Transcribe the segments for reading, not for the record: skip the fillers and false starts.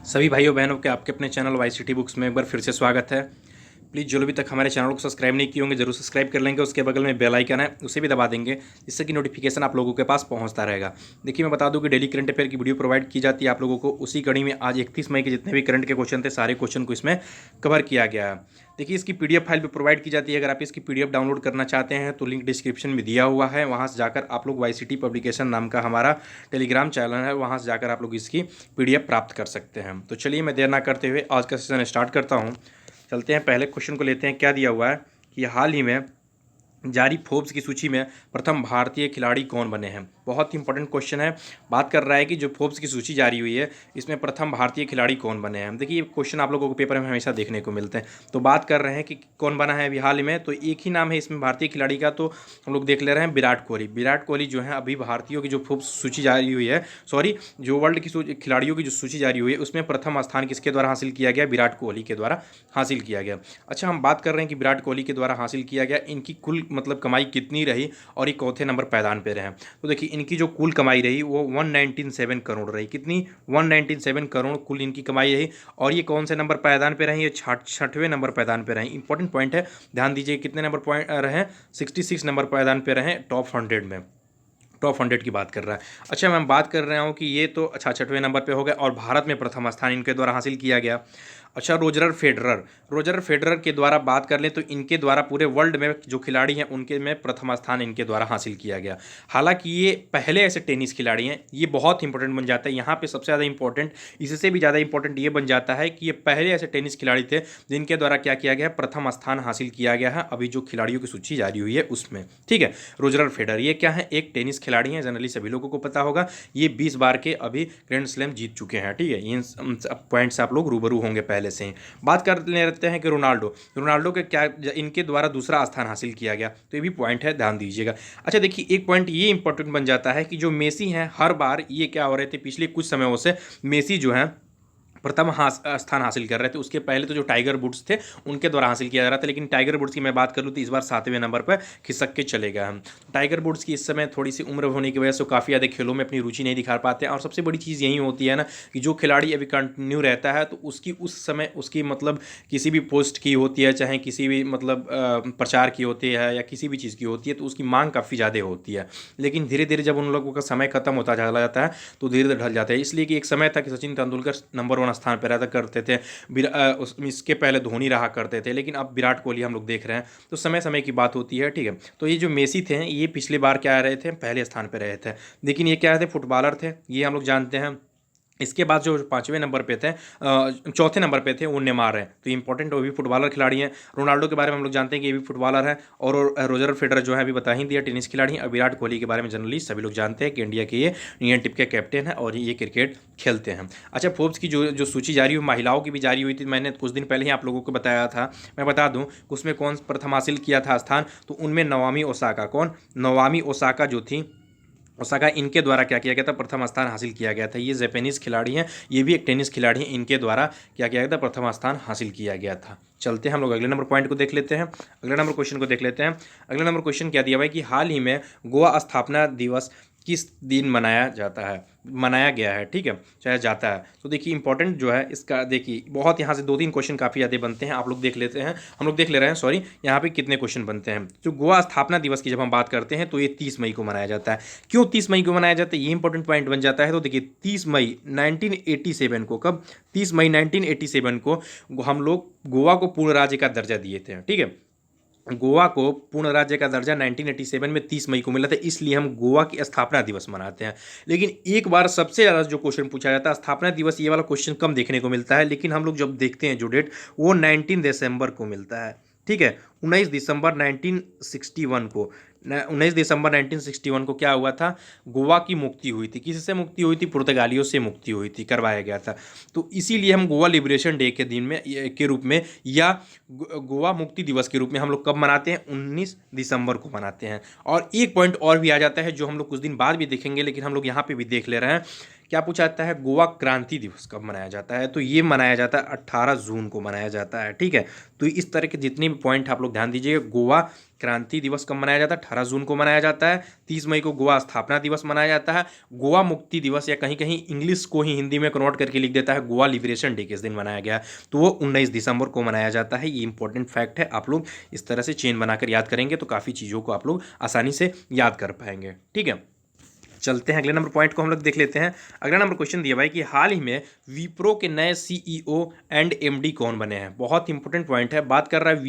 सभी भाइयों बहनों के आपके अपने चैनल वाई सिटी बुक्स में एक बार फिर से स्वागत है। प्लीज़ जो लोग अभी तक हमारे चैनल को सब्सक्राइब नहीं किए होंगे जरूर सब्सक्राइब कर लेंगे। उसके बगल में बेल आइकन है उसे भी दबा देंगे जिससे कि नोटिफिकेशन आप लोगों के पास पहुंचता रहेगा। देखिए मैं बता दूं कि डेली करंट अफेयर की वीडियो प्रोवाइड की जाती है आप लोगों को। उसी कड़ी में आज 31 मई के जितने भी करंट के क्वेश्चन थे सारे क्वेश्चन को इसमें कवर किया गया है। देखिए इसकी पीडीएफ फाइल भी प्रोवाइड की जाती है। अगर आप इसकी पीडीएफ डाउनलोड करना चाहते हैं तो लिंक डिस्क्रिप्शन में दिया हुआ है। वहाँ से जाकर आप लोग वाई सिटी पब्लिकेशन नाम का हमारा टेलीग्राम चैनल है, वहाँ से जाकर आप लोग इसकी पीडीएफ प्राप्त कर सकते हैं। तो चलिए मैं देर ना करते हुए आज का सेशन स्टार्ट करता हूँ। चलते हैं, पहले क्वेश्चन को लेते हैं। क्या दिया हुआ है कि हाल ही में जारी फोर्ब्स की सूची में प्रथम भारतीय खिलाड़ी कौन बने हैं। बहुत ही इंपॉर्टेंट क्वेश्चन है। बात कर रहा है कि जो फोर्ब्स की सूची जारी हुई है इसमें प्रथम भारतीय खिलाड़ी कौन बने हैं। देखिए ये क्वेश्चन आप लोगों को पेपर में हमेशा देखने को मिलते हैं। तो बात कर रहे हैं कि कौन बना है अभी हाल में, तो एक ही नाम है इसमें भारतीय खिलाड़ी का, तो हम लोग देख ले रहे हैं विराट कोहली। विराट कोहली जो है अभी भारतीयों की जो फोर्ब्स सूची जारी हुई है, सॉरी जो वर्ल्ड की खिलाड़ियों की जो सूची जारी हुई है उसमें प्रथम स्थान किसके द्वारा हासिल किया गया? विराट कोहली के द्वारा हासिल किया गया। अच्छा, हम बात कर रहे हैं कि विराट कोहली के द्वारा हासिल किया गया, इनकी कुल मतलब कमाई कितनी रही और ये चौथे नंबर पायदान पे रहे। तो देखिए इनकी जो कुल कमाई रही वो 197 करोड़ रही। कितनी? 197 करोड़ कुल इनकी कमाई रही। और ये कौन से नंबर पायदान पे रही? ये छठवें नंबर पायदान पे रही। इंपॉर्टेंट पॉइंट है, ध्यान दीजिए। कितने नंबर पॉइंट रहे? 66 नंबर पायदान पे रहे टॉप 100 में। टॉप 100 की बात कर रहा है। अच्छा मैं बात कर रहा हूँ कि ये तो अच्छा छठवें नंबर पे हो गया और भारत में प्रथम स्थान इनके द्वारा हासिल किया गया। अच्छा रोजर फेडरर के द्वारा बात कर लें तो इनके द्वारा पूरे वर्ल्ड में जो खिलाड़ी हैं उनके में प्रथम स्थान इनके द्वारा हासिल किया गया। हालांकि ये पहले ऐसे टेनिस खिलाड़ी हैं, ये बहुत इंपॉर्टेंट बन जाता है यहाँ पे। सबसे ज़्यादा इंपॉर्टेंट, इससे भी ज़्यादा इंपॉर्टेंट ये बन जाता है कि ये पहले ऐसे टेनिस खिलाड़ी थे जिनके द्वारा क्या किया गया? प्रथम स्थान हासिल किया गया है अभी जो खिलाड़ियों की सूची जारी हुई है उसमें। ठीक है, रोजर फेडरर ये क्या है? एक टेनिस खिलाड़ी हैं, जनरली सभी लोगों को पता होगा। ये 20 बार के अभी ग्रैंड स्लैम जीत चुके हैं। ठीक है, इन पॉइंट से आप लोग रूबरू होंगे पहले से ही। बात कर लेते हैं कि रोनाल्डो के क्या इनके द्वारा दूसरा स्थान हासिल किया गया, तो ये भी पॉइंट है, ध्यान दीजिएगा। अच्छा देखिए एक पॉइंट ये इंपॉर्टेंट बन जाता है कि जो मेसी हैं हर बार ये क्या हो रहे थे पिछले कुछ समयों से, मेसी जो है प्रथम स्थान हासिल कर रहे थे। उसके पहले तो जो टाइगर वुड्स थे उनके द्वारा हासिल किया जा रहा था, लेकिन टाइगर वुड्स की मैं बात करूँ तो इस बार 7वें नंबर पर खिसक के चले गए हम। टाइगर वुड्स की इस समय थोड़ी सी उम्र होने की वजह से काफ़ी ज़्यादा खेलों में अपनी रुचि नहीं दिखा पाते हैं। और सबसे बड़ी चीज़ यही होती है ना कि जो खिलाड़ी अभी कंटिन्यू रहता है तो उसकी उस समय उसकी मतलब किसी भी पोस्ट की होती है, चाहे किसी भी मतलब प्रचार की होती है या किसी भी चीज़ की होती है, तो उसकी मांग काफ़ी ज़्यादा होती है। लेकिन धीरे धीरे जब उन लोगों का समय खत्म होता चला जाता है तो धीरे धीरे ढल जाता है। इसलिए कि एक समय था कि सचिन तेंदुलकर नंबर 1 स्थान पर रहता करते थे, इसके पहले धोनी रहा करते थे, लेकिन अब विराट कोहली हम लोग देख रहे हैं। तो समय समय की बात होती है। ठीक है, तो ये जो मेसी थे ये पिछली बार क्या रहे थे? पहले स्थान पर रहे थे। लेकिन ये क्या थे? फुटबॉलर थे, ये हम लोग जानते हैं। इसके बाद जो 5वें नंबर पे थे, चौथे नंबर पे थे वो नेमार हैं, तो इंपॉर्टेंट वो भी फुटबॉलर खिलाड़ी हैं। रोनाल्डो के बारे में हम लोग जानते हैं कि ये भी फुटबॉलर है। और रोजर फेडरर जो है अभी बता ही दिया टेनिस खिलाड़ी हैं। और विराट कोहली के बारे में जनरली सभी लोग जानते हैं कि इंडिया के ये इंडियन टीम के कैप्टन है और ये क्रिकेट खेलते हैं। अच्छा फोर्ब्स की जो जो सूची जारी हुई, महिलाओं की भी जारी हुई थी, मैंने कुछ दिन पहले ही आप लोगों को बताया था। मैं बता दूं उसमें कौन प्रथम हासिल किया था स्थान, तो उनमें नवामी ओसाका। कौन? नवामी ओसाका जो थी, ओसाका, इनके द्वारा क्या किया गया था? प्रथम स्थान हासिल किया गया था। ये जापानीज़ खिलाड़ी हैं, ये भी एक टेनिस खिलाड़ी हैं, इनके द्वारा क्या किया गया था? प्रथम स्थान हासिल किया गया था। चलते हैं हम लोग अगले नंबर पॉइंट को देख लेते हैं, अगले नंबर क्वेश्चन को देख लेते हैं। अगले नंबर क्वेश्चन क्या दिया हुआ है कि हाल ही में गोवा स्थापना दिवस किस दिन मनाया गया है। ठीक है, चाहे जाता है। तो देखिए इंपॉर्टेंट जो है इसका, देखिए बहुत यहाँ से 2-3 क्वेश्चन काफ़ी ज़्यादा बनते हैं, आप लोग देख लेते हैं, हम लोग देख ले रहे हैं, सॉरी यहाँ पे कितने क्वेश्चन बनते हैं। तो गोवा स्थापना दिवस की जब हम बात करते हैं तो ये 30 मई को मनाया जाता है। क्यों 30 मई को मनाया जाता है? ये इंपॉर्टेंट पॉइंट बन जाता है। तो देखिए 30 मई 1987 को, कब? 30 मई 1987 को हम लोग गोवा को पूर्ण राज्य का दर्जा दिए थे। ठीक है, गोवा को पूर्ण राज्य का दर्जा 1987 में 30 मई को मिला था, इसलिए हम गोवा की स्थापना दिवस मनाते हैं। लेकिन एक बार सबसे ज़्यादा जो क्वेश्चन पूछा जाता है स्थापना दिवस, ये वाला क्वेश्चन कम देखने को मिलता है, लेकिन हम लोग जब देखते हैं जो डेट, वो 19 दिसंबर को मिलता है। ठीक है, 19 दिसंबर 1961 को, 19 दिसंबर 1961 को क्या हुआ था? गोवा की मुक्ति हुई थी। किससे मुक्ति हुई थी? पुर्तगालियों से मुक्ति हुई थी, करवाया गया था। तो इसीलिए हम गोवा लिबरेशन डे के दिन में के रूप में या गोवा मुक्ति दिवस के रूप में हम लोग कब मनाते हैं? 19 दिसंबर को मनाते हैं। और एक पॉइंट और भी आ जाता है जो हम लोग कुछ दिन बाद भी देखेंगे, लेकिन हम लोग यहाँ पे भी देख ले रहे हैं क्या पूछा जाता है, गोवा क्रांति दिवस कब मनाया जाता है, तो ये मनाया जाता है 18 जून को मनाया जाता है। ठीक है, तो इस तरह के जितने भी पॉइंट आप लोग ध्यान दीजिएगा। गोवा क्रांति दिवस कब मनाया जाता है, 18 जून को मनाया जाता है। 30 मई को गोवा स्थापना दिवस मनाया जाता है। गोवा मुक्ति दिवस, या कहीं कहीं इंग्लिश को ही हिंदी में कन्वर्ट करके लिख देता है गोवा लिबरेशन डे किस दिन मनाया गया, तो वो 19 दिसंबर को मनाया जाता है। ये इंपॉर्टेंट फैक्ट है, आप लोग इस तरह से चेन बनाकर याद करेंगे तो काफ़ी चीज़ों को आप लोग आसानी से याद कर पाएंगे। ठीक है, चलते हैं अगले नंबर पॉइंट को हम लोग देख लेते हैं। अगला नंबर क्वेश्चन दिया भाई कि हाल ही में विप्रो के नए सीईओ एंड एमडी कौन बने हैं। बहुत इंपॉर्टेंट पॉइंट है, बात कर रहा है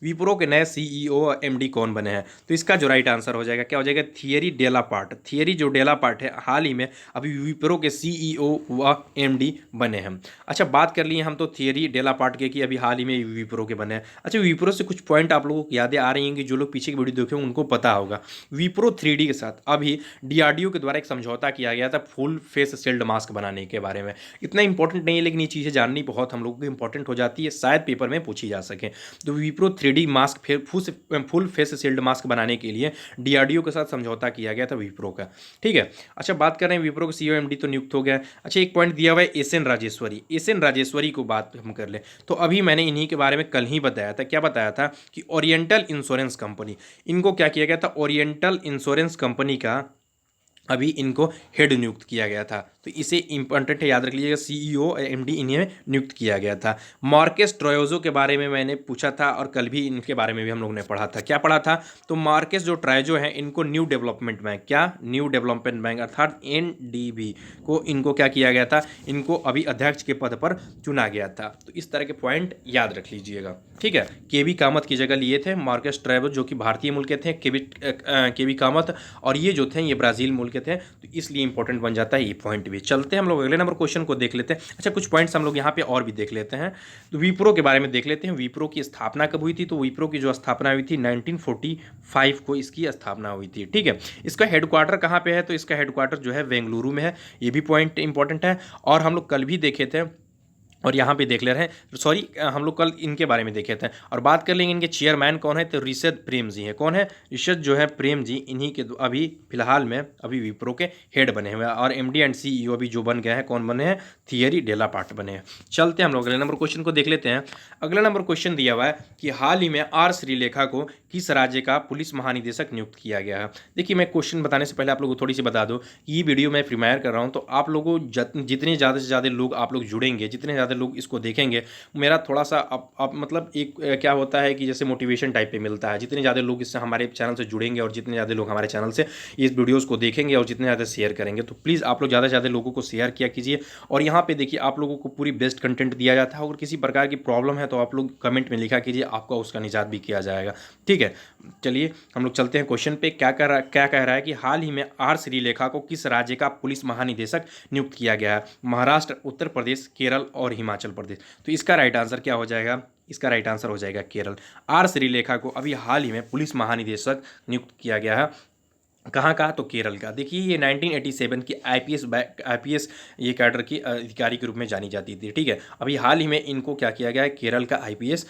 विप्रो के नए सीईओ एमडी कौन बने हैं, तो इसका जो राइट आंसर हो जाएगा क्या हो जाएगा, थियरी डेलापार्ट। थियरी जो डेलापार्ट है हाल ही में अभी विप्रो के सीईओ व एमडी बने हैं। अच्छा, बात कर लिए हम तो थियरी डेलापार्ट के कि अभी हाल ही में विप्रो के बने हैं। अच्छा, विप्रो से कुछ पॉइंट आप लोगों को यादें आ रही हैं कि जो लोग पीछे की वीडियो देखे उनको पता होगा। विप्रो 3D के साथ अभी डीआरडीओ के द्वारा एक समझौता किया गया था फुल फेस शील्ड मास्क बनाने के बारे में। इतना इंपॉर्टेंट नहीं है, लेकिन ये चीज़ें जाननी बहुत हम लोगों को इंपॉर्टेंट हो जाती है, शायद पेपर में पूछी जा सके। तो विप्रो 3D मास्क फिर फुल फेस शील्ड मास्क बनाने के लिए डीआरडीओ के साथ समझौता किया गया था विप्रो का। ठीक है, अच्छा बात कर रहे हैं विप्रो के सीईओ एमडी तो नियुक्त हो गया। अच्छा, एक पॉइंट दिया हुआ है एसएन राजेश्वरी। एसएन राजेश्वरी को बात हम कर ले तो अभी मैंने इन्हीं के बारे में कल ही बताया था। क्या बताया था कि ओरिएंटल इंश्योरेंस कंपनी, इनको क्या किया गया था, ओरिएंटल इंश्योरेंस कंपनी का अभी इनको हेड नियुक्त किया गया था। तो इसे इंपॉर्टेंट है, याद रख लीजिएगा, सीईओ एमडी इन्हें नियुक्त किया गया था। मार्केस ट्रायोजो के बारे में मैंने पूछा था और कल भी इनके बारे में भी हम लोगों ने पढ़ा था। क्या पढ़ा था, तो मार्केस जो ट्रायोजो है इनको न्यू डेवलपमेंट बैंक, क्या न्यू डेवलपमेंट बैंक अर्थात एनडीबी को इनको क्या किया गया था, इनको अभी अध्यक्ष के पद पर चुना गया था। तो इस तरह के पॉइंट याद रख लीजिएगा। ठीक है, केवी कामत की जगह लिए थे मार्केस ट्रायोजो, जो कि भारतीय मूल के थे, केवी कामत, और ये जो थे ये ब्राज़ील मूल थे, तो इसलिए इंपॉर्टेंट बन जाता है ये पॉइंट भी। चलते हैं हम लोग अगले नंबर क्वेश्चन को देख लेते हैं। अच्छा, कुछ पॉइंट्स हम लोग यहाँ पे और भी देख लेते हैं। तो विप्रो के बारे में देख लेते हैं। विप्रो की स्थापना कब हुई थी, तो विप्रो की जो स्थापना हुई थी 1945 को इसकी स्थापना हुई थी। ठीक है, इसका हेडक्वार्टर कहाँ पे है, तो इसका हेडक्वार्टर जो है बेंगलुरु में है। ये भी पॉइंट इंपॉर्टेंट है। और हम लोग कल भी देखे थे और यहाँ पे देख ले रहे हैं, सॉरी हम लोग कल इनके बारे में देखे थे। और बात कर लेंगे इनके चेयरमैन कौन है, तो ऋषद प्रेम जी हैं। कौन है, ऋषद जो है प्रेम जी, इन्हीं के अभी फिलहाल में अभी विप्रो के हेड बने हुए हैं। और एमडी एंड सीईओ अभी जो बन गए हैं, कौन बने हैं, थियरी डेलापार्ट बने हैं। चलते हैं हम लोग अगले नंबर क्वेश्चन को देख लेते हैं। अगला नंबर क्वेश्चन दिया हुआ है कि हाल ही में आर श्रीलेखा को किस राज्य का पुलिस महानिदेशक नियुक्त किया गया है। देखिए, मैं क्वेश्चन बताने से पहले आप लोगों को थोड़ी सी बता दूं कि ये वीडियो मैं प्रीमियर कर रहा हूँ, तो आप लोगों जितने ज़्यादा से ज़्यादा लोग आप लोग जुड़ेंगे, जितने ज़्यादा लोग इसको देखेंगे, मेरा थोड़ा सा अब मतलब एक क्या होता है कि जैसे मोटिवेशन टाइप पे मिलता है। जितने ज़्यादा लोग इससे हमारे चैनल से जुड़ेंगे और जितने ज़्यादा लोग हमारे चैनल से इस वीडियोस को देखेंगे और जितने ज़्यादा शेयर करेंगे, तो प्लीज़ आप लोग ज़्यादा से ज़्यादा लोगों को शेयर किया कीजिए। और यहाँ पे देखिए, आप लोगों को पूरी बेस्ट कंटेंट दिया जाता है। अगर किसी प्रकार की प्रॉब्लम है तो आप लोग कमेंट में लिखा कीजिए, आपका उसका निजात भी किया जाएगा। ठीक है, चलिए हम लोग चलते हैं क्वेश्चन पे। क्या कह रहा है कि हाल ही में आर श्रीलेखा को किस राज्य का पुलिस महानिदेशक नियुक्त किया गया है, महाराष्ट्र, उत्तर प्रदेश, केरल और हिमाचल प्रदेश। तो इसका राइट आंसर क्या हो जाएगा, इसका राइट आंसर हो जाएगा केरल। आर श्रीलेखा को अभी हाल ही में पुलिस महानिदेशक नियुक्त किया गया है। कहाँ का, तो केरल का। देखिए, ये 1987 की आईपीएस ये कैडर की अधिकारी के रूप में जानी जाती थी। ठीक है, अभी हाल ही में इनको क्या किया गया है, केरल का आईपीएस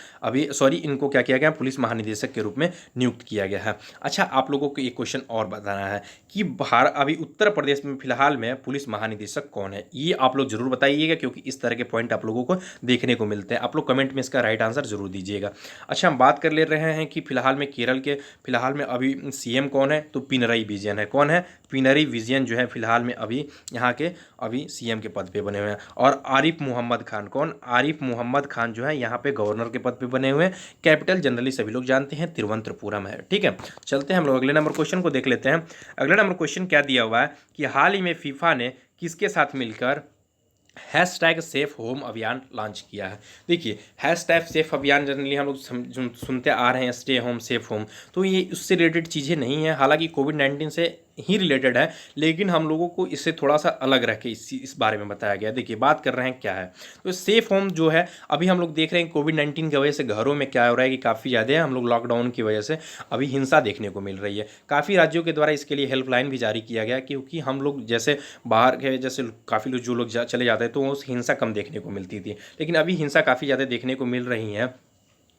इनको क्या किया गया, पुलिस महानिदेशक के रूप में नियुक्त किया गया है। अच्छा, आप लोगों को एक क्वेश्चन और बताना है कि अभी उत्तर प्रदेश में फिलहाल में पुलिस महानिदेशक कौन है, ये आप लोग जरूर बताइएगा, क्योंकि इस तरह के पॉइंट आप लोगों को देखने को मिलते हैं। आप लोग कमेंट में इसका राइट आंसर जरूर दीजिएगा। अच्छा, हम बात कर ले रहे हैं कि फिलहाल में केरल के फिलहाल में अभी सीएम कौन है, तो पिनरई विजयन है। कौन है, पिनरई विजयन जो है फिलहाल में अभी यहाँ के अभी सीएम के पद पे बने हुए हैं। और आरिफ मोहम्मद खान, कौन, आरिफ मोहम्मद खान जो है यहाँ पे गवर्नर के पद पे बने हुए हैं। कैपिटल जनरली सभी लोग जानते हैं तिरुवनंतपुरम है। ठीक है, चलते हैं हम लोग अगले नंबर क्वेश्चन को देख लेते हैं। अगला नंबर क्वेश्चन क्या दिया हुआ है कि हाल ही में फीफा ने किसके साथ मिलकर हैशटैग सेफ होम अभियान लॉन्च किया है। देखिए, हैशटैग सेफ अभियान जनरली हम लोग सुनते आ रहे हैं, स्टे होम सेफ होम, तो ये उससे रिलेटेड चीज़ें नहीं है। हालांकि कोविड-19 से ही रिलेटेड है, लेकिन हम लोगों को इससे थोड़ा सा अलग रख के इस बारे में बताया गया। देखिए, बात कर रहे हैं क्या है, तो सेफ होम जो है अभी हम लोग देख रहे हैं कोविड-19 की वजह से घरों में क्या हो रहा है कि काफ़ी ज़्यादा हम लोग लॉकडाउन की वजह से अभी हिंसा देखने को मिल रही है। काफ़ी राज्यों के द्वारा इसके लिए हेल्पलाइन भी जारी किया गया, क्योंकि हम लोग जैसे बाहर के जैसे काफ़ी लोग जो लोग चले जाते हैं तो उस हिंसा कम देखने को मिलती थी, लेकिन अभी हिंसा काफ़ी ज़्यादा देखने को मिल रही है।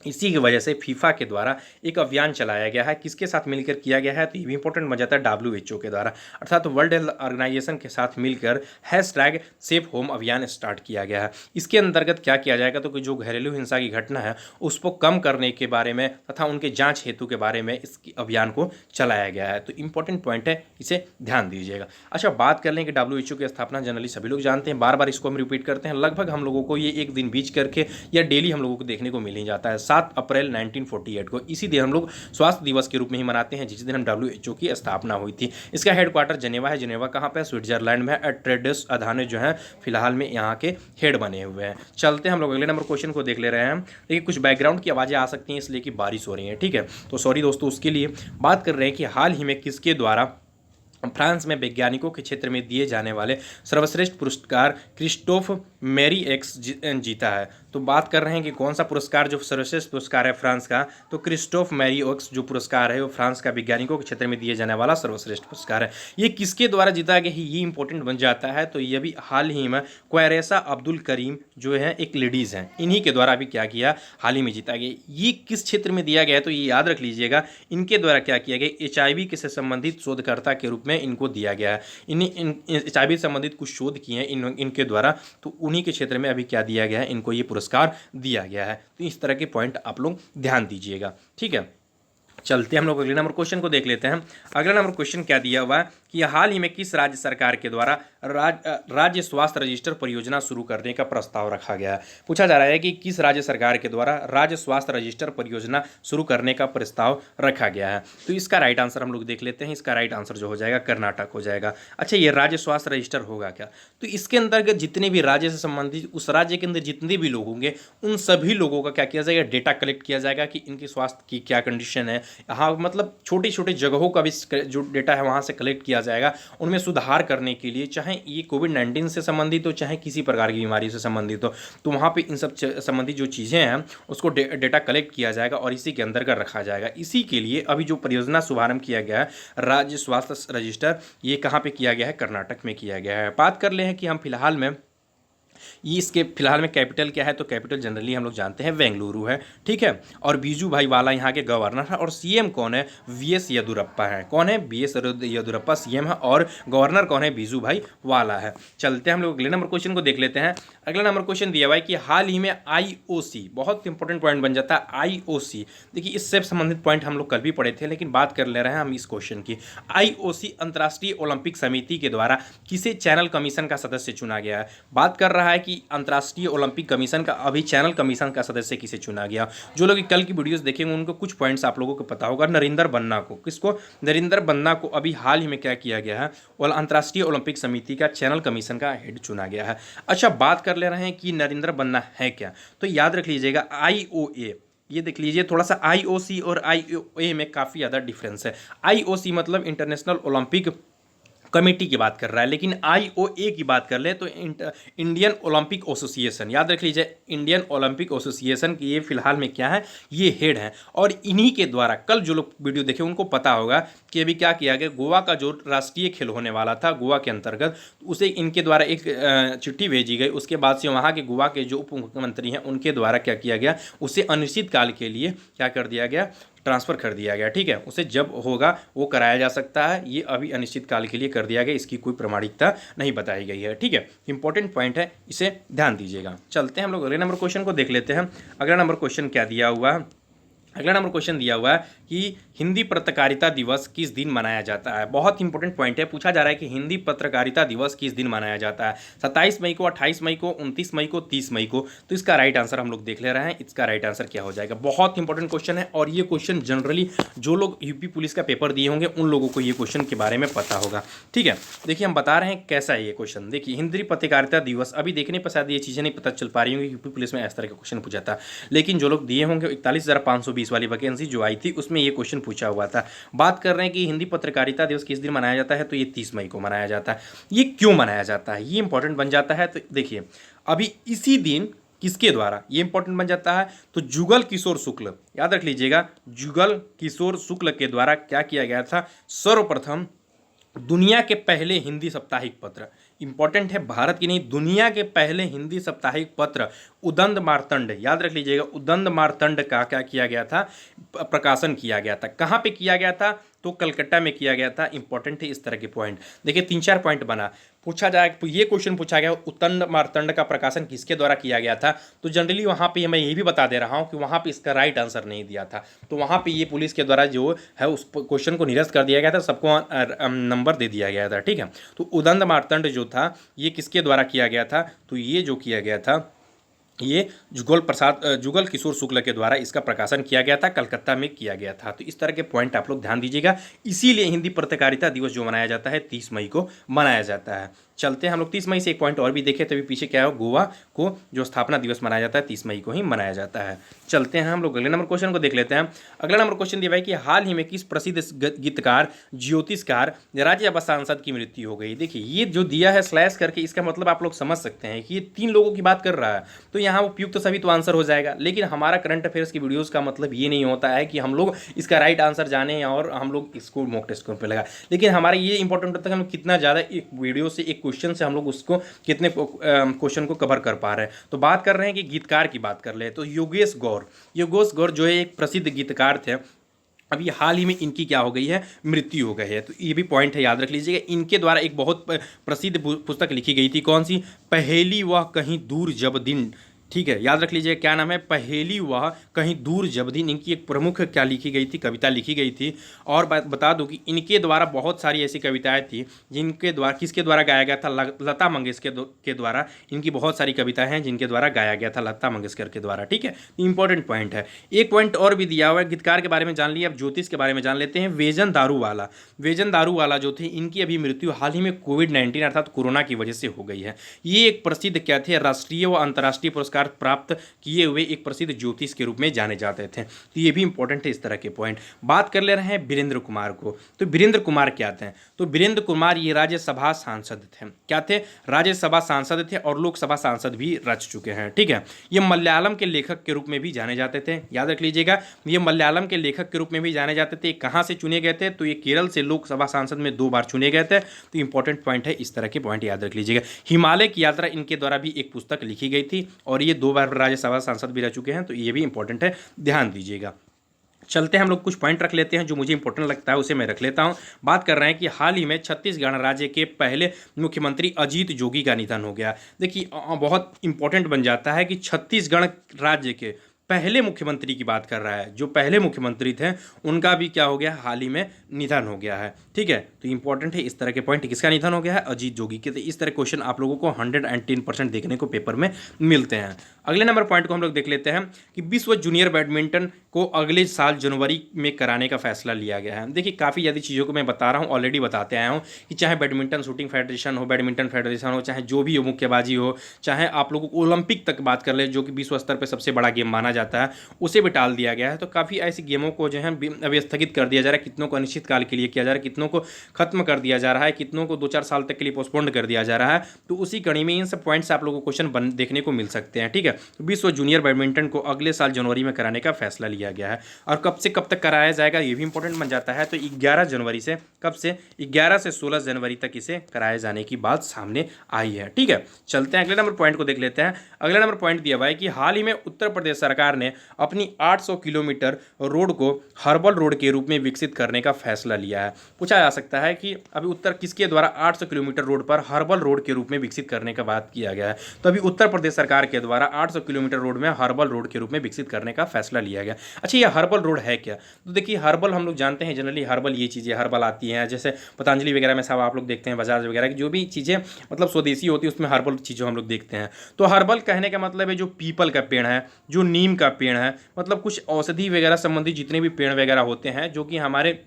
इसी की वजह से फीफा के द्वारा एक अभियान चलाया गया है। किसके साथ मिलकर किया गया है, तो ये भी इंपॉर्टेंट बन जाता है, WHO के द्वारा, अर्थात वर्ल्ड हेल्थ ऑर्गेनाइजेशन के साथ मिलकर हैशटैग सेफ होम अभियान स्टार्ट किया गया है। इसके अंतर्गत क्या किया जाएगा, तो कि जो घरेलू हिंसा की घटना है उसको कम करने के बारे में तथा उनके जाँच हेतु के बारे में इस अभियान को चलाया गया है। तो इंपॉर्टेंट पॉइंट है, इसे ध्यान दीजिएगा। अच्छा, बात कर लें कि WHO की स्थापना जनरली सभी लोग जानते हैं, बार बार इसको हम रिपीट करते हैं, लगभग हम लोगों को ये एक दिन बीच करके या डेली हम लोगों को देखने को मिल ही जाता है। 7 अप्रैल 1948 को इसी दिन हम लोग स्वास्थ्य दिवस के रूप में ही मनाते हैं, जिस दिन हम WHO की स्थापना हुई थी। इसका हेडक्वार्टर जिनेवा है। जिनेवा कहाँ पे है, स्विट्जरलैंड में है। टेड्रोस अधानोम जो है फिलहाल में यहाँ के हेड बने हुए हैं। चलते हैं हम लोग अगले नंबर क्वेश्चन को देख ले रहे हैं। देखिए कुछ बैकग्राउंड की आवाज़ें आ सकती हैं इसलिए कि बारिश हो रही है, ठीक है, तो सॉरी दोस्तों उसके लिए। बात कर रहे हैं कि हाल ही में किसके द्वारा फ्रांस में वैज्ञानिकों के क्षेत्र में दिए जाने वाले सर्वश्रेष्ठ पुरस्कार क्रिस्टोफ मेरी एक्स जीता है। तो बात कर रहे हैं कि कौन सा पुरस्कार जो सर्वश्रेष्ठ पुरस्कार है फ्रांस का, तो क्रिस्टोफ मेरी एक्स जो पुरस्कार है वो फ्रांस का वैज्ञानिकों के क्षेत्र में दिए जाने वाला सर्वश्रेष्ठ पुरस्कार है। ये किसके द्वारा जीता गया, ये इंपॉर्टेंट बन जाता है। तो ये भी हाल ही में क्वैरेसा अब्दुल करीम जो है एक लेडीज़ हैं, इन्हीं के द्वारा भी क्या किया, हाल ही में जीता गया। ये किस क्षेत्र में दिया गया है, तो ये याद रख लीजिएगा, इनके द्वारा क्या किया गया, HIV के से संबंधित शोधकर्ता के रूप में इनको दिया गया है। HIV से संबंधित कुछ शोध किए हैं इनके द्वारा, तो उन्हीं के क्षेत्र में अभी क्या दिया गया है, इनको ये पुरस्कार दिया गया है। तो इस तरह के पॉइंट आप लोग ध्यान दीजिएगा, ठीक है। चलते हम लोग अगले नंबर क्वेश्चन को देख लेते हैं। अगला नंबर क्वेश्चन क्या दिया हुआ है कि हाल ही में किस राज्य सरकार के द्वारा राज्य स्वास्थ्य रजिस्टर परियोजना शुरू करने का प्रस्ताव रखा गया है। पूछा जा रहा है कि किस राज्य सरकार के द्वारा राज्य स्वास्थ्य रजिस्टर परियोजना शुरू करने का प्रस्ताव रखा गया है। तो इसका राइट आंसर हम लोग देख लेते हैं। इसका राइट आंसर जो हो जाएगा कर्नाटक हो जाएगा। अच्छा, ये राज्य स्वास्थ्य रजिस्टर होगा क्या, तो इसके अंतर्गत जितने भी राज्य से संबंधित उस राज्य के अंदर जितने भी लोग होंगे उन सभी लोगों का क्या किया जाएगा, डेटा कलेक्ट किया जाएगा कि इनकी स्वास्थ्य की क्या कंडीशन है। हाँ, मतलब छोटी छोटी जगहों का भी जो डेटा है वहाँ से कलेक्ट किया जाएगा, उनमें सुधार करने के लिए, चाहे ये कोविड-19 से संबंधित हो चाहे किसी प्रकार की बीमारी से संबंधित हो, तो वहाँ पे इन सब संबंधित जो चीज़ें हैं उसको डेटा कलेक्ट किया जाएगा और इसी के अंदर रखा जाएगा। इसी के लिए अभी जो परियोजना शुभारंभ किया गया है राज्य स्वास्थ्य रजिस्टर, ये कहाँ पे किया गया है, कर्नाटक में किया गया है। बात कर ले हैं कि हम फिलहाल में ये इसके फिलहाल में कैपिटल क्या है, तो कैपिटल जनरली हम लोग जानते हैं बेंगलुरु है, ठीक है। और बीजू भाई वाला यहाँ के गवर्नर है और CM कौन है, VS येदियुरप्पा है। कौन है, VS येदियुरप्पा CM है और गवर्नर कौन है, बीजू भाई वाला है। चलते हैं हम लोग अगले नंबर क्वेश्चन को देख लेते हैं। अगला नंबर क्वेश्चन दिया हुआ है कि हाल ही में IOC, बहुत इंपॉर्टेंट पॉइंट बन जाता है IOC। देखिए इससे संबंधित पॉइंट हम लोग कल भी पढ़े थे, लेकिन बात कर ले रहे हैं हम इस क्वेश्चन की। IOC अंतर्राष्ट्रीय ओलंपिक समिति के द्वारा किसे चैनल कमीशन का सदस्य चुना गया है। बात कर रहा है कि अंतर्राष्ट्रीय ओलंपिक कमीशन का अभी चैनल कमीशन का सदस्य किसे चुना गया। जो लोग कल की वीडियोस देखेंगे उनको कुछ पॉइंट्स आप लोगों को पता होगा। नरेंद्र बन्ना को, किसको, नरेंद्र बन्ना को अभी हाल ही में क्या किया गया है, और अंतर्राष्ट्रीय ओलंपिक समिति का चैनल कमीशन का हेड चुना गया है। अच्छा, बात कर ले रहे हैं कि नरेंद्र बन्ना है क्या, तो याद रख लीजिएगा IOA, ये देख लीजिए थोड़ा सा IOC और IOA में काफ़ी ज़्यादा डिफरेंस है। IOC मतलब इंटरनेशनल ओलंपिक कमेटी की बात कर रहा है, लेकिन IOA की बात कर ले तो इंडियन ओलंपिक एसोसिएशन, याद रख लीजिए इंडियन ओलंपिक एसोसिएशन की ये फिलहाल में क्या है, ये हेड है। और इन्हीं के द्वारा कल जो लोग वीडियो देखे उनको पता होगा कि अभी क्या किया गया, गोवा का जो राष्ट्रीय खेल होने वाला था गोवा के अंतर्गत, उसे इनके द्वारा एक चिट्ठी भेजी गई। उसके बाद से वहाँ के गोवा के जो उप मुख्यमंत्री हैं उनके द्वारा क्या किया गया, उसे अनिश्चित काल के लिए क्या कर दिया गया, ट्रांसफ़र कर दिया गया, ठीक है। उसे जब होगा वो कराया जा सकता है, ये अभी अनिश्चित काल के लिए कर दिया गया, इसकी कोई प्रामाणिकता नहीं बताई गई है, ठीक है। इंपॉर्टेंट पॉइंट है, इसे ध्यान दीजिएगा। चलते हैं हम लोग अगले नंबर क्वेश्चन को देख लेते हैं। अगला नंबर क्वेश्चन क्या दिया हुआ है, अगला नंबर क्वेश्चन दिया हुआ है कि हिंदी पत्रकारिता दिवस किस दिन मनाया जाता है। बहुत इंपॉर्टेंट पॉइंट है, पूछा जा रहा है कि हिंदी पत्रकारिता दिवस किस दिन मनाया जाता है। 27 मई को, 28 मई को, 29 मई को, 30 मई को। तो इसका राइट आंसर हम लोग देख ले रहे हैं। इसका राइट आंसर क्या हो जाएगा, बहुत इंपॉर्टेंट क्वेश्चन है और ये क्वेश्चन जनरली जो लोग यूपी पुलिस का पेपर दिए होंगे उन लोगों को ये क्वेश्चन के बारे में पता होगा, ठीक है। देखिए हम बता रहे हैं कैसा है ये क्वेश्चन। देखिए हिंदी पत्रकारिता दिवस, अभी देखने पर शायद ये चीज़ें नहीं पता चल पा रही होंगी, यूपी पुलिस में इस तरह का क्वेश्चन पूछा था, लेकिन जो लोग दिए होंगे 41,520 वाली वैकेंसी जो आई थी उसमें ये क्वेश्चन पूछा हुआ था। बात कर रहे हैं कि हिंदी पत्रकारिता दिवस किस दिन मनाया जाता है, तो ये 30 मई को मनाया जाता है। ये क्यों मनाया जाता है, ये इंपॉर्टेंट बन जाता है। तो देखिए अभी इसी दिन किसके द्वारा ये इंपॉर्टेंट बन जाता है, तो जुगल किशोर शुक्ल, याद रख लीजिएगा, जुगल किशोर शुक्ल के द्वारा क्या किया गया था, सर्वप्रथम दुनिया के पहले हिंदी साप्ताहिक पत्र, इंपॉर्टेंट है, भारत की नहीं दुनिया के पहले हिंदी साप्ताहिक पत्र उदंड मार्तंड, याद रख लीजिएगा, उदंड मार्तंड का क्या किया गया था, प्रकाशन किया गया था। कहाँ पे किया गया था, तो कलकत्ता में किया गया था। इंपॉर्टेंट है इस तरह के पॉइंट। देखिए 3-4 पॉइंट बना, पूछा जाए, ये क्वेश्चन पूछा गया उदंड मार्तंड का प्रकाशन किसके द्वारा किया गया था, तो जनरली वहाँ पे मैं ये भी बता दे रहा हूँ कि वहाँ पे इसका राइट आंसर नहीं दिया था, तो वहाँ पे ये पुलिस के द्वारा जो है उस क्वेश्चन को निरस्त कर दिया गया था, सबको नंबर दे दिया गया था। ठीक है, तो उदंड मार्तंड जो था ये किसके द्वारा किया गया था, तो ये जो किया गया था ये जुगल किशोर शुक्ल के द्वारा इसका प्रकाशन किया गया था, कलकत्ता में किया गया था। तो इस तरह के पॉइंट आप लोग ध्यान दीजिएगा। इसीलिए हिंदी पत्रकारिता दिवस जो मनाया जाता है 30 मई को मनाया जाता है। चलते हैं हम लोग 30 मई से एक पॉइंट और भी देखें, तभी पीछे क्या है, गोवा को जो स्थापना दिवस मनाया जाता है 30 मई को ही मनाया जाता है। चलते हैं हम लोग अगले नंबर क्वेश्चन को देख लेते हैं। अगला नंबर क्वेश्चन दिया है कि हाल ही में किस प्रसिद्ध गीतकार, ज्योतिषकार, राज्यसभा सांसद की मृत्यु हो गई। देखिए ये जो दिया है स्लैश करके, इसका मतलब आप लोग समझ सकते हैं कि ये 3 लोगों की बात कर रहा है, तो यहाँ उपयुक्त तो सभी तो आंसर हो जाएगा। लेकिन हमारा करंट अफेयर्स की वीडियोस का मतलब ये नहीं होता है कि हम लोग इसका राइट आंसर जाने और हम लोग इसको मॉक टेस्ट पे लगा, लेकिन हमारा ये इंपॉर्टेंट होता है कि हम कितना ज़्यादा एक वीडियो से, एक क्वेश्चन से हम लोग उसको कितने क्वेश्चन को कवर कर पा रहे हैं। तो बात कर रहे हैं कि गीतकार की बात कर ले, तो योगेश गौर जो है एक प्रसिद्ध गीतकार थे। अभी हाल ही में इनकी क्या हो गई है, मृत्यु हो गई है। तो ये भी पॉइंट है, याद रख लीजिएगा। इनके द्वारा एक बहुत प्रसिद्ध पुस्तक लिखी गई थी, कौन सी, पहेली वह कहीं दूर जब दिन। ठीक है, याद रख लीजिए क्या नाम है, पहेली वह कहीं दूर जब दिन। इनकी एक प्रमुख क्या लिखी गई थी, कविता लिखी गई थी। और बता दूं कि इनके द्वारा बहुत सारी ऐसी कविताएं थी जिनके द्वारा, किसके द्वारा गाया गया था, लता मंगेशकर के द्वारा। इनकी बहुत सारी कविताएं हैं जिनके द्वारा गाया गया था, लता मंगेशकर के द्वारा। ठीक है, इंपॉर्टेंट पॉइंट है। एक पॉइंट और भी दिया हुआ है, गीतकार के बारे में जान लिया, अब ज्योतिष के बारे में जान लेते हैं। वेजन दारूवाला जो थे, इनकी अभी मृत्यु हाल ही में कोविड-19 अर्थात कोरोना की वजह से हो गई है। ये एक प्रसिद्ध क्या थे, राष्ट्रीय व अंतर्राष्ट्रीय पुरस्कार प्राप्त किए हुए एक प्रसिद्ध ज्योतिष के रूप में जाने जाते थे। तो ये भी इंपॉर्टेंट है इस तरह के पॉइंट। बात कर ले रहे हैं वीरेंद्र कुमार को, तो वीरेंद्र कुमार क्या थे, तो वीरेंद्र कुमार ये राज्यसभा सांसद थे। क्या थे, राज्यसभा सांसद थे और लोकसभा सांसद भी रह चुके हैं। ठीक है, ये मलयालम के लेखक के रूप में भी जाने जाते थे, याद रख लीजिएगा, ये मलयालम के लेखक के रूप में भी जाने जाते थे। कहाँ से चुने गए थे, तो ये केरल से लोकसभा सांसद में 2 बार चुने गए थे। तो इंपॉर्टेंट पॉइंट है, इस तरह के पॉइंट याद रख लीजिएगा। हिमालय की यात्रा इनके द्वारा भी एक पुस्तक लिखी गई थी और ये 2 बार राज्यसभा सांसद भी रह चुके हैं। तो ये भी इंपॉर्टेंट है, ध्यान दीजिएगा। चलते हैं हम लोग कुछ पॉइंट रख लेते हैं, जो मुझे इंपॉर्टेंट लगता है उसे मैं रख लेता हूं। बात कर रहे हैं कि हाल ही में छत्तीसगढ़ राज्य के पहले मुख्यमंत्री अजीत जोगी का निधन हो गया। देखिए बहुत इंपॉर्टेंट बन जाता है कि छत्तीसगढ़ राज्य के पहले मुख्यमंत्री की बात कर रहा है, जो पहले मुख्यमंत्री थे उनका भी क्या हो गया, हाल ही में निधन हो गया है। ठीक है, तो इंपॉर्टेंट है इस तरह के पॉइंट, किसका निधन हो गया है, अजीत जोगी के। तो इस तरह क्वेश्चन आप लोगों को 110% देखने को पेपर में मिलते हैं। अगले नंबर पॉइंट को हम लोग देख लेते हैं कि विश्व जूनियर बैडमिंटन को अगले साल जनवरी में कराने का फैसला लिया गया है। देखिए काफ़ी ज़्यादा चीज़ों को मैं बता रहा हूँ, ऑलरेडी बताते आया हूँ कि चाहे बैडमिंटन शूटिंग फेडरेशन हो, बैडमिंटन फेडरेशन हो, चाहे जो भी हो, मुक्केबाजी हो, चाहे आप लोगों को ओलंपिक तक बात कर ले, जो कि विश्व स्तर पर सबसे बड़ा गेम माना जाता है, उसे भी टाल दिया गया है। तो काफ़ी ऐसी गेमों को जो है अभी स्थगित कर दिया जा रहा है, कितनों को अनिश्चित काल के लिए किया जा रहा है, कितनों को खत्म कर दिया जा रहा है, कितनों को 2-4 साल तक के लिए पोस्टपोन्ड कर दिया जा रहा है। तो उसी कड़ी में इन सब पॉइंट्स आप लोगों को क्वेश्चन देखने को मिल सकते हैं। ठीक है, विश्व जूनियर बैडमिंटन को अगले साल जनवरी में कराने का फैसला लिया गया है। और कब से कब तक कराया जाएगा ये भी इंपॉर्टेंट बन जाता है। तो 11 जनवरी से, कब से, 11 से 16 जनवरी तक इसे कराए जाने की बात सामने आई है। ठीक है, चलते हैं अगले नंबर पॉइंट को देख लेते हैं। अगला नंबर पॉइंट दिया हुआ है कि हाल ही में उत्तर प्रदेश सरकार ने अपनी 800 किलोमीटर रोड को हर्बल रोड के रूप में विकसित करने का फैसला लिया है। पूछा जा सकता है कि अभी उत्तर किसके द्वारा 800 किलोमीटर रोड पर हर्बल रोड के रूप में विकसित करने का बात किया गया है। तो अभी उत्तर प्रदेश सरकार के द्वारा 800 किलोमीटर रोड में हर्बल रोड के रूप में विकसित करने का फैसला लिया गया। अच्छा, ये हर्बल रोड है क्या, तो देखिए हर्बल हम लोग जानते हैं जनरली हर्बल ये चीज़ें हर्बल आती हैं, जैसे पतंजलि वगैरह में सब आप लोग देखते हैं, बजाज वगैरह की जो भी चीज़ें मतलब स्वदेशी होती है उसमें हर्बल चीज़ों हम लोग देखते हैं। तो हर्बल कहने का मतलब है जो पीपल का पेड़ है, जो नीम का पेड़ है, मतलब कुछ औषधि वगैरह संबंधी जितने भी पेड़ वगैरह होते हैं जो कि हमारे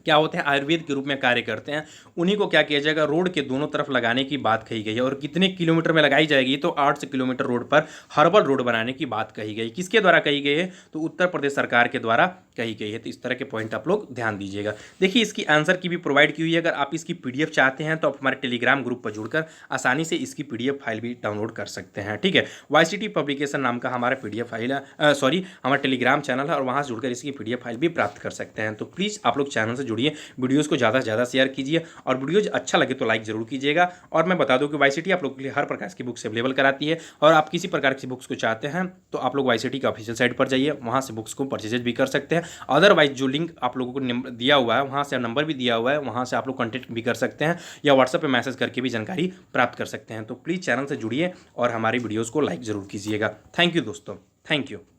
क्या होते हैं आयुर्वेद के रूप में कार्य करते हैं, उन्हीं को क्या किया जाएगा, रोड के दोनों तरफ लगाने की बात कही गई है। और कितने किलोमीटर में लगाई जाएगी, तो 800 किलोमीटर रोड पर हर्बल रोड बनाने की बात कही गई। किसके द्वारा कही गई है, तो उत्तर प्रदेश सरकार के द्वारा कही है। तो इस तरह के पॉइंट आप लोग ध्यान दीजिएगा। देखिए इसकी आंसर की भी प्रोवाइड की हुई है। अगर आप इसकी पीडीएफ चाहते हैं तो आप हमारे टेलीग्राम ग्रुप पर जुड़कर आसानी से इसकी पीडीएफ फाइल भी डाउनलोड कर सकते हैं। ठीक है, वाईसीटी पब्लिकेशन नाम का हमारा पीडीएफ फाइल है, सॉरी हमारा टेलीग्राम चैनल है और वहाँ से जुड़कर इसकी पीडीएफ फाइल भी प्राप्त कर सकते हैं। तो प्लीज़ आप लोग चैनल से जुड़िए, वीडियोज़ को ज़्यादा से ज़्यादा शेयर कीजिए और वीडियोज़ अच्छा लगे तो लाइक जरूर कीजिएगा। और मैं बता दूं कि वाईसीटी आप लोगों के लिए हर प्रकार की बुक्स अवेलेबल कराती है और आप किसी प्रकार की बुक्स को चाहते हैं तो आप लोग वाईसीटी के ऑफिशियल साइट पर जाइए, वहाँ से बुक्स को परचेज भी कर सकते हैं। अदरवाइज जो लिंक आप लोगों को दिया हुआ है वहाँ से, नंबर भी दिया हुआ है, वहाँ से आप लोग कॉन्टैक्ट भी कर सकते हैं या व्हाट्सएप पर मैसेज करके भी जानकारी प्राप्त कर सकते हैं। तो प्लीज़ चैनल से जुड़िए और हमारी वीडियोज़ को लाइक ज़रूर कीजिएगा। थैंक यू दोस्तों, थैंक यू।